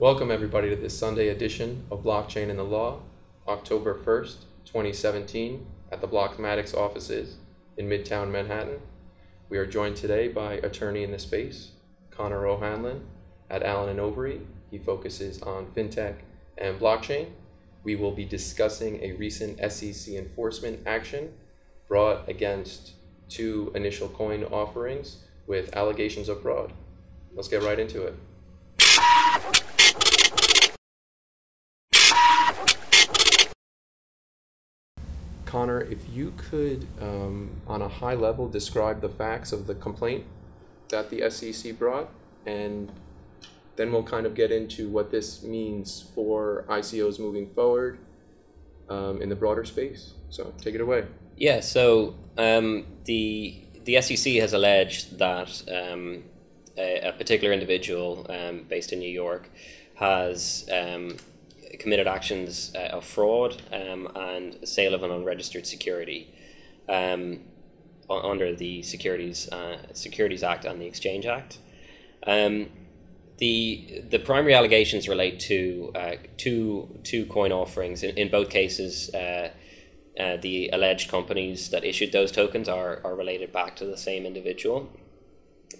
Welcome everybody to this Sunday edition of Blockchain and the Law, October 1st, 2017, at the Blockmatics offices in Midtown Manhattan. We are joined today by attorney in the space, Conor O'Hanlon at Allen & Overy. He focuses on fintech and blockchain. We will be discussing a recent SEC enforcement action brought against two initial coin offerings with allegations of fraud. Let's get right into it. Conor, if you could, on a high level, describe the facts of the complaint that the SEC brought, and then we'll kind of get into what this means for ICOs moving forward in the broader space. So take it away. Yeah, so the SEC has alleged that a particular individual based in New York has committed actions of fraud and sale of an unregistered security under the Securities Act and the Exchange Act. The primary allegations relate to two coin offerings. In both cases, the alleged companies that issued those tokens are related back to the same individual.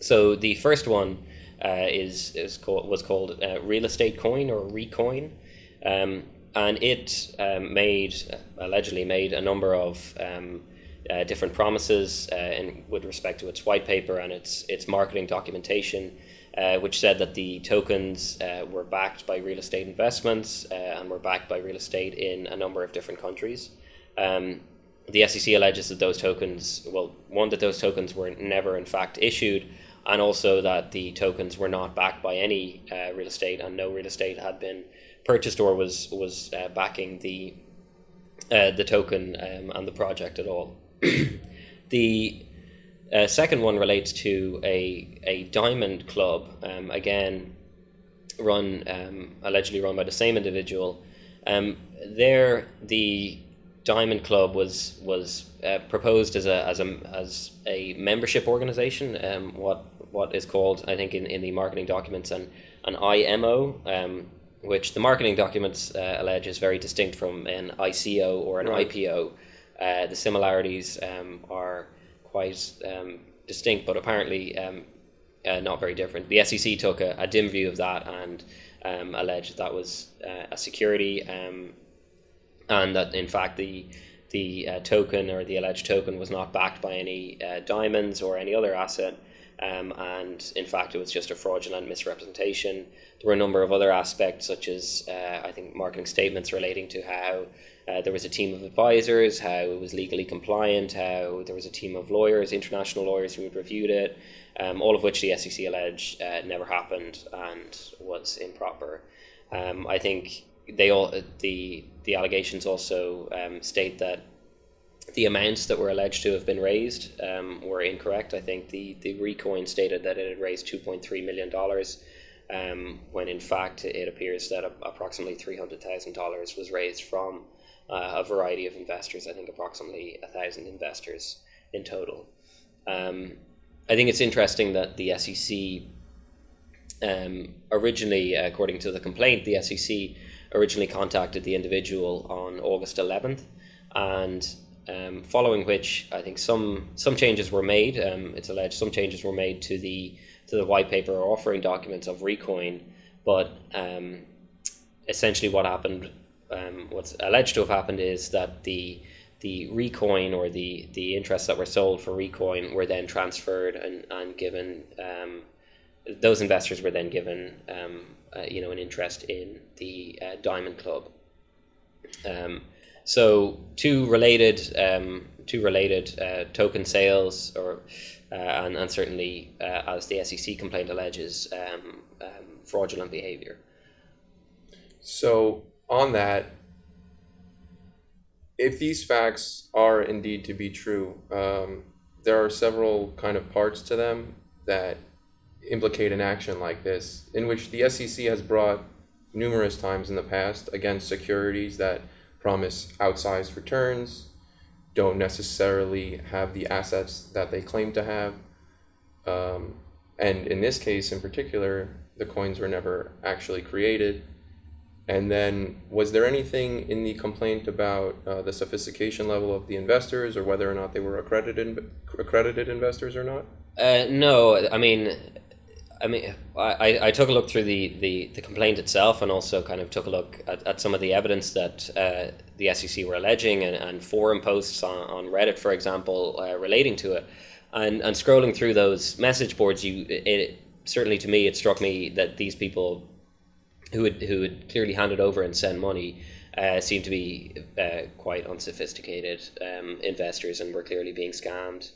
So the first one was called Real Estate Coin, or Recoin. And it allegedly made a number of different promises with respect to its white paper and its marketing documentation, which said that the tokens were backed by real estate investments and were backed by real estate in a number of different countries. The SEC alleges that those tokens, that those tokens were never in fact issued, and also that the tokens were not backed by any real estate, and no real estate had been purchased or was backing the token and the project at all. The second one relates to a diamond club, again allegedly run by the same individual. There, the Diamond Club was proposed as a membership organization, what is called, I think, in the marketing documents, an IMO, which the marketing documents allege is very distinct from an ICO or an IPO. The similarities are quite distinct, but apparently not very different. The SEC took a dim view of that and alleged that was a security, and that in fact the token, or the alleged token, was not backed by any diamonds or any other asset, and in fact it was just a fraudulent misrepresentation. There were a number of other aspects, such as I think marketing statements relating to how there was a team of advisors, how it was legally compliant, how there was a team of lawyers, international lawyers, who had reviewed it, all of which the SEC alleged never happened and was improper. I think the allegations also state that the amounts that were alleged to have been raised were incorrect. I think the Recoin stated that it had raised $2.3 million, when in fact it appears that approximately $300,000 was raised from a variety of investors. I think approximately 1,000 investors in total. I think it's interesting that the SEC originally, according to the complaint, the SEC originally contacted the individual on August 11th, and following which I think some changes were made. It's alleged some changes were made to the white paper or offering documents of Recoin, but essentially what happened, what's alleged to have happened, is that the Recoin, or the interests that were sold for Recoin, were then transferred and given. Those investors were then given an interest in the Diamond Club. So two related token sales, and certainly as the SEC complaint alleges, fraudulent behavior. So on that, if these facts are indeed to be true, there are several kind of parts to them that implicate an action like this, in which the SEC has brought numerous times in the past against securities that promise outsized returns, don't necessarily have the assets that they claim to have, and in this case in particular, the coins were never actually created. And then, was there anything in the complaint about the sophistication level of the investors, or whether or not they were accredited investors or not? No, I took a look through the complaint itself, and also kind of took a look at some of the evidence that the SEC were alleging, and forum posts on Reddit, for example, relating to it. And scrolling through those message boards, certainly to me, it struck me that these people who had clearly handed over and sent money seemed to be quite unsophisticated investors, and were clearly being scammed.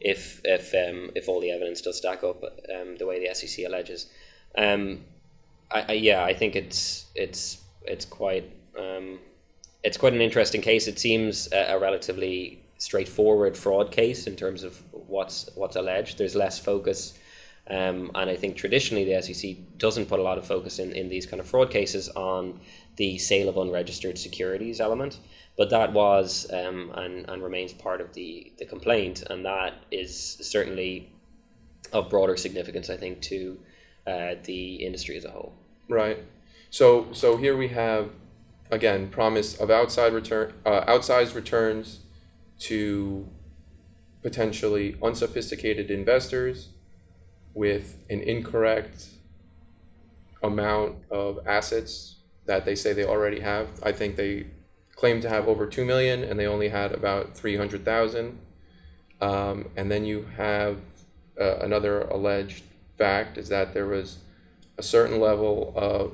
If all the evidence does stack up the way the SEC alleges, I think it's quite an interesting case. It seems a relatively straightforward fraud case in terms of what's alleged. There's less focus, and I think traditionally the SEC doesn't put a lot of focus in these kind of fraud cases on the sale of unregistered securities element. But that was and remains part of the complaint, and that is certainly of broader significance, I think, to the industry as a whole. Right. So here we have, again, promise of outsized returns to potentially unsophisticated investors with an incorrect amount of assets that they say they already have. I think they claim to have over 2 million, and they only had about 300,000. And then you have another alleged fact is that there was a certain level of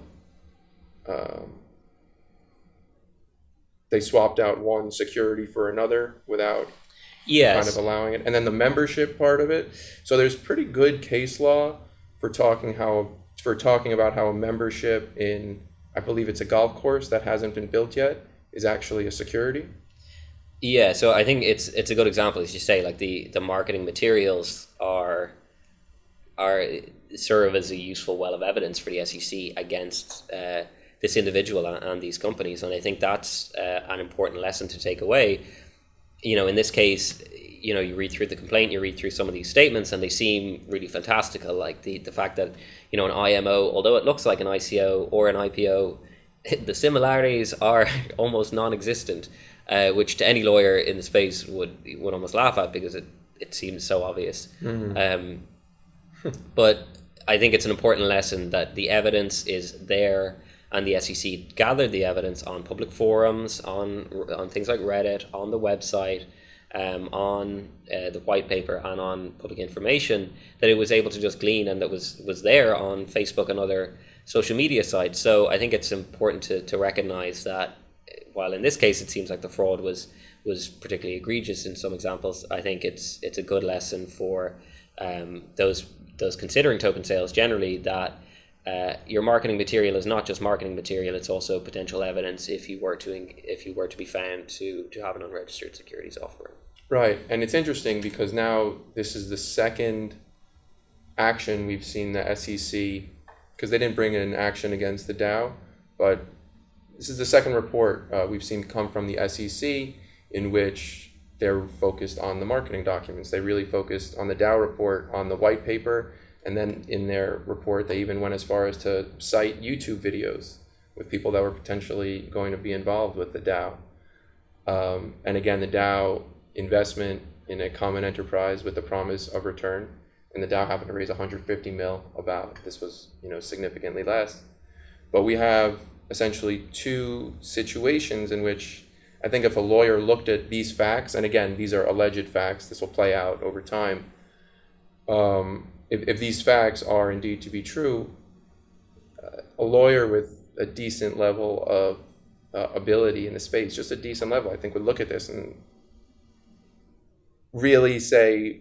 they swapped out one security for another without kind of allowing it. And then the membership part of it. So there's pretty good case law for talking about how a membership in, I believe it's a golf course that hasn't been built yet, is actually a security. Yeah, so I think it's a good example, as you say, like the marketing materials are serve as a useful well of evidence for the SEC against this individual and these companies, and I think that's an important lesson to take away. In this case, you read through the complaint, you read through some of these statements, and they seem really fantastical. Like the fact that an IMO, although it looks like an ICO or an IPO, the similarities are almost non-existent, which to any lawyer in the space would almost laugh at, because it seems so obvious. Mm-hmm. But I think it's an important lesson that the evidence is there, and the SEC gathered the evidence on public forums, on things like Reddit, on the website, on the white paper, and on public information, that it was able to just glean, and that was there on Facebook and other social media sites. So I think it's important to recognize that while in this case it seems like the fraud was particularly egregious in some examples, I think it's a good lesson for those considering token sales generally, that your marketing material is not just marketing material, it's also potential evidence if you were to be found to have an unregistered securities offering. Right. And it's interesting because now this is the second action we've seen the SEC, because they didn't bring in an action against the DAO, but this is the second report we've seen come from the SEC in which they're focused on the marketing documents. They really focused on the DAO report, on the white paper, and then in their report they even went as far as to cite YouTube videos with people that were potentially going to be involved with the DAO. And again, the DAO investment in a common enterprise with the promise of return, and the DAO happened to raise 150 mil. About this was significantly less. But we have essentially two situations in which I think if a lawyer looked at these facts, and again, these are alleged facts, this will play out over time. If these facts are indeed to be true, a lawyer with a decent level of ability in the space, just a decent level, I think would look at this and really say,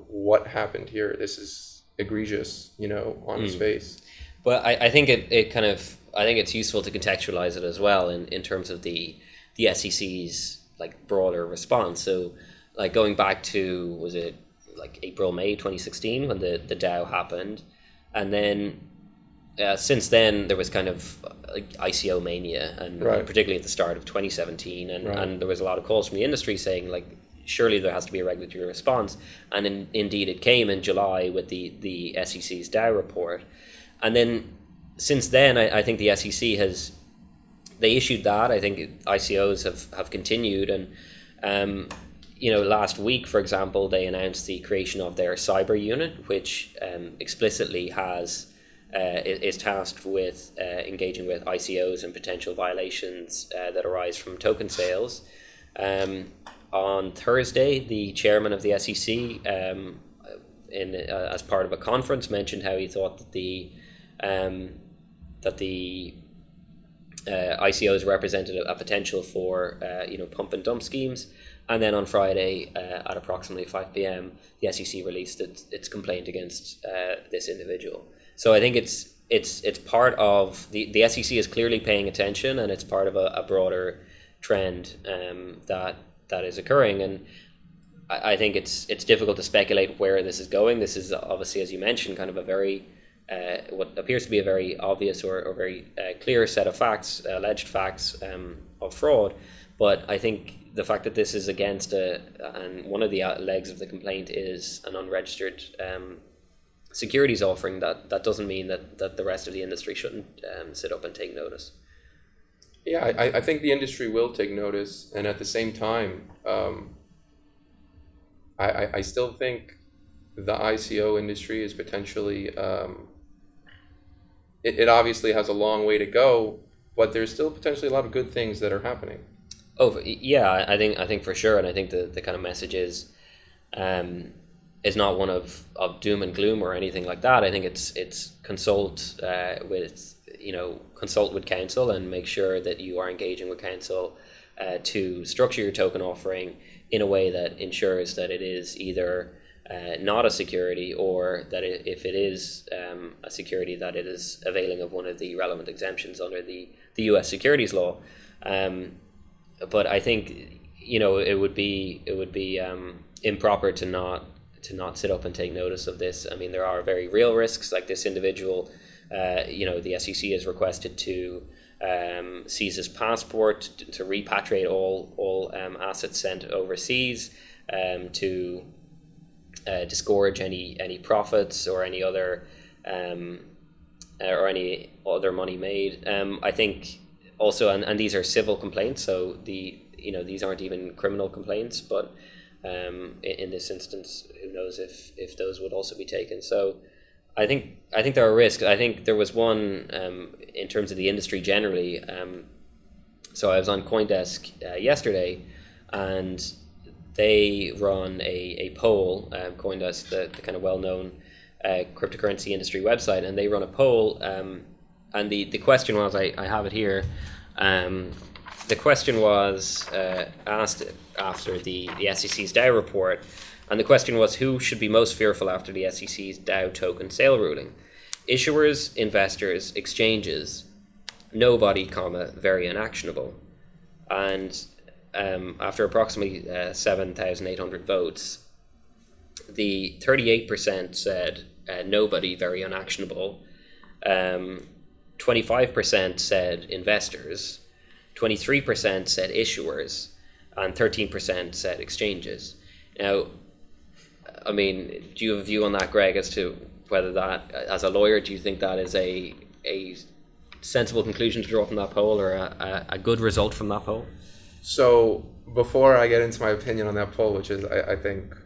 what happened here? This is egregious, on its face. But I think I think it's useful to contextualize it as well in terms of the SEC's broader response. So going back to, was it April, May 2016 when the DAO happened, and then since then there was kind of ICO mania, and particularly at the start of 2017, and there was a lot of calls from the industry saying surely there has to be a regulatory response. And indeed it came in July with the SEC's Dow report. And then since then, I think the SEC they issued that. I think ICOs have continued. And, last week, for example, they announced the creation of their cyber unit, which explicitly is tasked with engaging with ICOs and potential violations that arise from token sales. On Thursday, the chairman of the SEC, as part of a conference, mentioned how he thought that the ICOs represented a potential for pump and dump schemes. And then on Friday at approximately 5 p.m., the SEC released its complaint against this individual. So I think it's part of the SEC is clearly paying attention, and it's part of a broader trend that is occurring. And I think it's difficult to speculate where this is going. This is obviously, as you mentioned, kind of a very what appears to be a very obvious or very clear set of facts, alleged facts of fraud. But I think the fact that this is against and one of the legs of the complaint is an unregistered securities offering, that doesn't mean that the rest of the industry shouldn't sit up and take notice. Yeah, I think the industry will take notice, and at the same time, I still think the ICO industry is potentially, it obviously has a long way to go, but there's still potentially a lot of good things that are happening. Oh yeah, I think for sure, and I think the kind of message is not one of doom and gloom or anything like that. I think it's consult with counsel and make sure that you are engaging with counsel to structure your token offering in a way that ensures that it is either not a security, or that if it is a security, that it is availing of one of the relevant exemptions under the US securities law. But I think it would be improper to not sit up and take notice of this. I mean, there are very real risks, like this individual. The SEC has requested to seize his passport, to repatriate all assets sent overseas, to disgorge any profits or any other money made. I think also, and these are civil complaints, so these aren't even criminal complaints, but in this instance, who knows if those would also be taken. So I think there are risks. I think there was one in terms of the industry generally. So I was on CoinDesk yesterday, and they run a poll. CoinDesk, the kind of well-known cryptocurrency industry website, and they run a poll. And the question was, I have it here. The question was asked after the SEC's Dow report, and the question was, who should be most fearful after the SEC's Dow token sale ruling? Issuers, investors, exchanges, nobody, very unactionable. And after approximately 7,800 votes, the 38% said nobody, very unactionable. 25% said investors, 23% said issuers, and 13% said exchanges. Now, I mean, do you have a view on that, Greg, as to whether that, as a lawyer, do you think that is a sensible conclusion to draw from that poll, or a good result from that poll? So before I get into my opinion on that poll, which is, I think,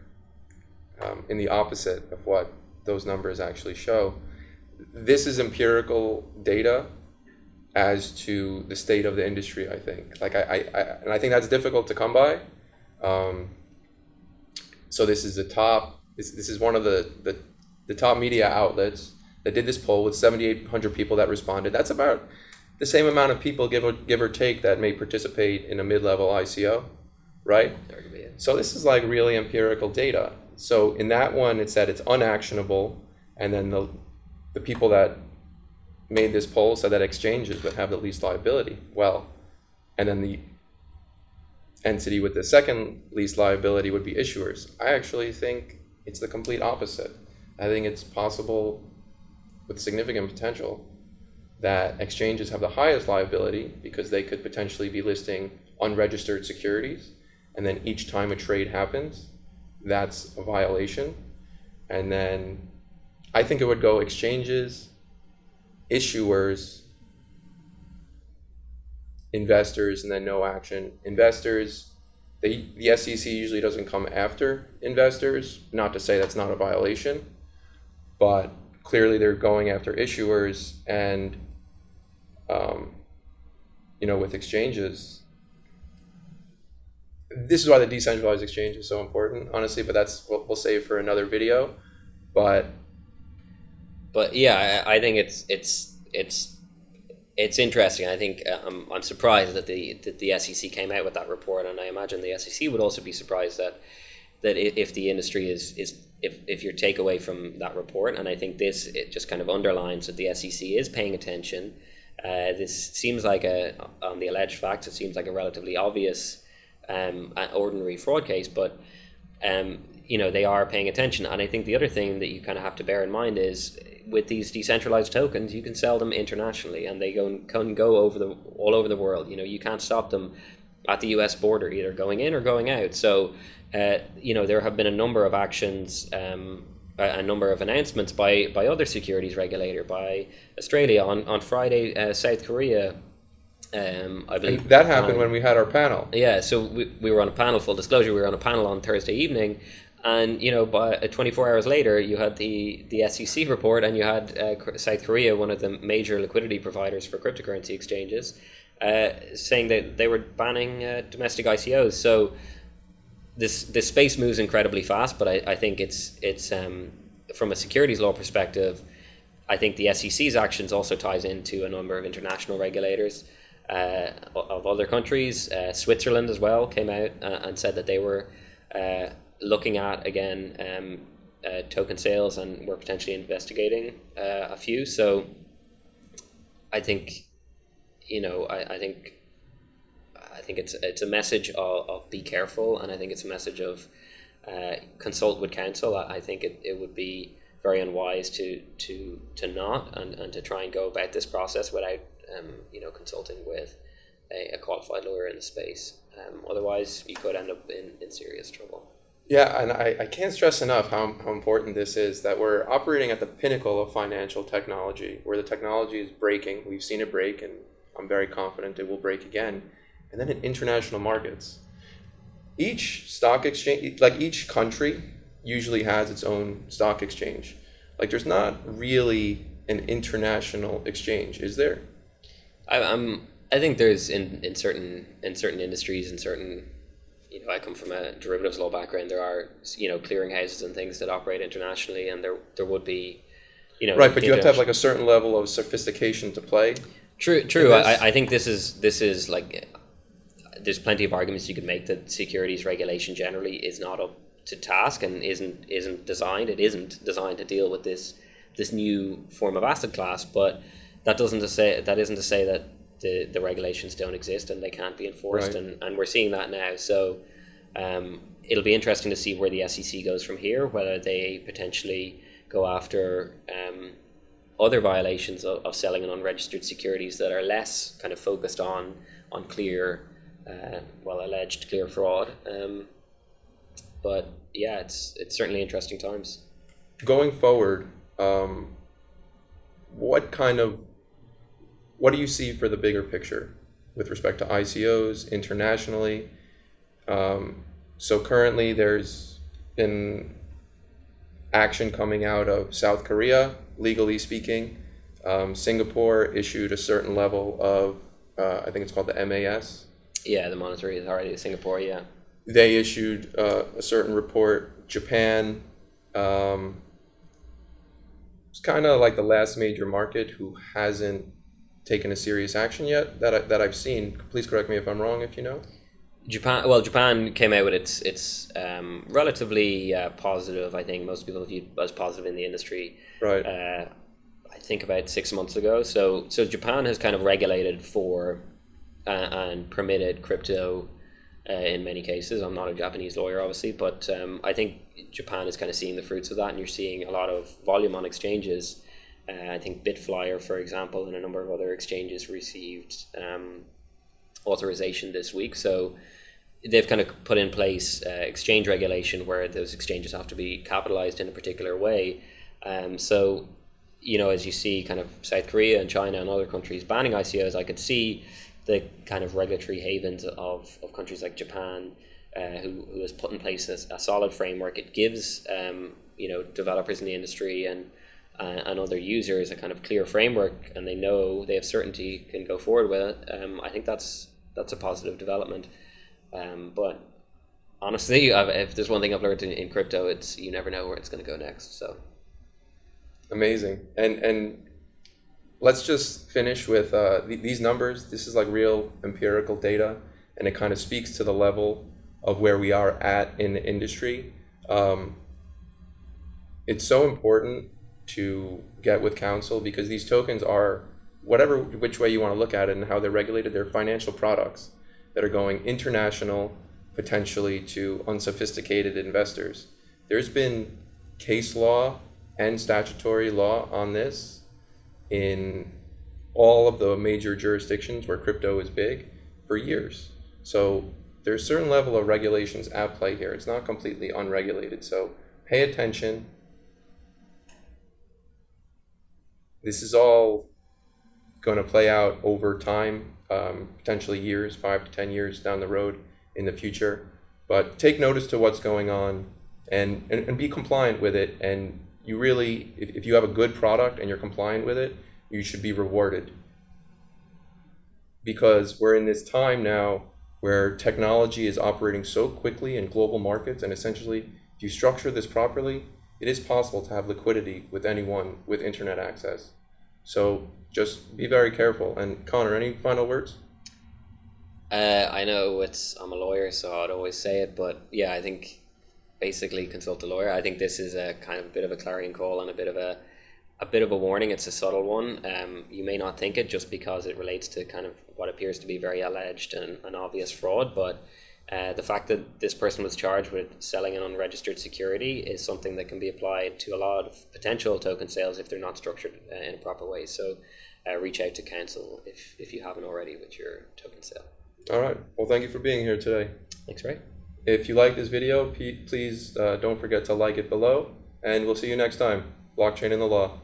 in the opposite of what those numbers actually show, this is empirical data as to the state of the industry, I think. And I think that's difficult to come by. So this is this is one of the top media outlets that did this poll with 7,800 people that responded. That's about the same amount of people, give or take, that may participate in a mid-level ICO, right? So this is like really empirical data. So in that one, it said it's unactionable, and then the people that made this poll said that exchanges would have the least liability. Well, and then the entity with the second least liability would be issuers. I actually think it's the complete opposite. I think it's possible, with significant potential, that exchanges have the highest liability because they could potentially be listing unregistered securities, and then each time a trade happens, that's a violation. And then I think it would go exchanges, issuers, investors, and then no action. Investors, the SEC usually doesn't come after investors, not to say that's not a violation, but clearly they're going after issuers. And with exchanges, this is why the decentralized exchange is so important, honestly, but that's what we'll save for another video. But yeah, I think it's interesting. I think I'm surprised that the SEC came out with that report, and I imagine the SEC would also be surprised that if the industry if your takeaway from that report. And I think it just kind of underlines that the SEC is paying attention. This seems like on the alleged facts, it seems like a relatively obvious ordinary fraud case, but they are paying attention. And I think the other thing that you kind of have to bear in mind is, with these decentralized tokens, you can sell them internationally, and they can go all over the world. You can't stop them at the US border, either going in or going out. So there have been a number of actions, a number of announcements by other securities regulator, by Australia on Friday, South Korea. I believe that happened when we had our panel. Yeah, so we were on a panel. Full disclosure, we were on a panel on Thursday evening, and by 24 hours later, you had the SEC report, and you had South Korea, one of the major liquidity providers for cryptocurrency exchanges, saying that they were banning domestic ICOs. So this space moves incredibly fast, but I think it's from a securities law perspective, I think the SEC's actions also ties into a number of international regulators of other countries. Switzerland as well came out and said that they were looking at, again, token sales, and were potentially investigating a few. So I think I think it's a message of be careful, and I think it's a message of consult with counsel. I think it would be very unwise to not and to try and go about this process without consulting with a qualified lawyer in the space. Otherwise, you could end up in serious trouble. Yeah, and I can't stress enough how important this is, that we're operating at the pinnacle of financial technology, where the technology is breaking. We've seen it break, and I'm very confident it will break again. And then in international markets, each stock exchange, like each country, usually has its own stock exchange. Like, there's not really an international exchange, is there? I think there's in certain industries, in certain, I come from a derivatives law background. There are clearing houses and things that operate internationally, and there would be right, but you have to have like a certain level of sophistication to play. True. I think this is like, there's plenty of arguments you could make that securities regulation generally is not up to task and isn't designed. It isn't designed to deal with this new form of asset class. But that isn't to say that the regulations don't exist and they can't be enforced. Right. And we're seeing that now. So it'll be interesting to see where the SEC goes from here, whether they potentially go after other violations of selling an unregistered securities that are less kind of focused on clear, alleged clear fraud. But yeah, it's certainly interesting times. Going forward, what do you see for the bigger picture with respect to ICOs internationally? So currently there's been action coming out of South Korea, legally speaking. Singapore issued a certain level of, I think it's called the MAS. Yeah, the Monetary Authority of Singapore, yeah. They issued a certain report. Japan, it's kind of like the last major market who hasn't taken a serious action yet that I've seen. Please correct me if I'm wrong, if you know. Japan came out with its relatively positive. I think most people view as positive in the industry. Right. I think about 6 months ago. So Japan has kind of regulated for and permitted crypto in many cases. I'm not a Japanese lawyer, obviously, but I think Japan is kind of seeing the fruits of that, and you're seeing a lot of volume on exchanges. I think Bitflyer, for example, and a number of other exchanges received authorization this week. So they've kind of put in place exchange regulation where those exchanges have to be capitalized in a particular way. So, as you see kind of South Korea and China and other countries banning ICOs, I could see the kind of regulatory havens of countries like Japan, who has put in place a solid framework. It gives developers in the industry and other users a kind of clear framework, and they know they have certainty, can go forward with it. I think that's a positive development. But honestly, if there's one thing I've learned in crypto, it's you never know where it's going to go next. So amazing. And let's just finish with these numbers. This is like real empirical data, and it kind of speaks to the level of where we are at in the industry. It's so important to get with counsel, because these tokens are, which way you want to look at it and how they're regulated, they're financial products that are going international, potentially to unsophisticated investors. There's been case law and statutory law on this in all of the major jurisdictions where crypto is big for years. So there's a certain level of regulations at play here. It's not completely unregulated. So pay attention. This is all going to play out over time, potentially years, 5 to 10 years down the road in the future. But take notice to what's going on and be compliant with it. And you really, if you have a good product and you're compliant with it, you should be rewarded. Because we're in this time now where technology is operating so quickly in global markets, and essentially, if you structure this properly, it is possible to have liquidity with anyone with internet access. So just be very careful. And Conor, any final words? I know I'm a lawyer, so I'd always say it, but yeah, I think basically consult a lawyer. I think this is a kind of a bit of a clarion call and a bit of a warning. It's a subtle one. You may not think it just because it relates to kind of what appears to be very alleged and an obvious fraud, but the fact that this person was charged with selling an unregistered security is something that can be applied to a lot of potential token sales if they're not structured in a proper way. So reach out to counsel if you haven't already with your token sale. All right. Well, thank you for being here today. Thanks, Ray. If you like this video, please don't forget to like it below, and we'll see you next time. Blockchain and the Law.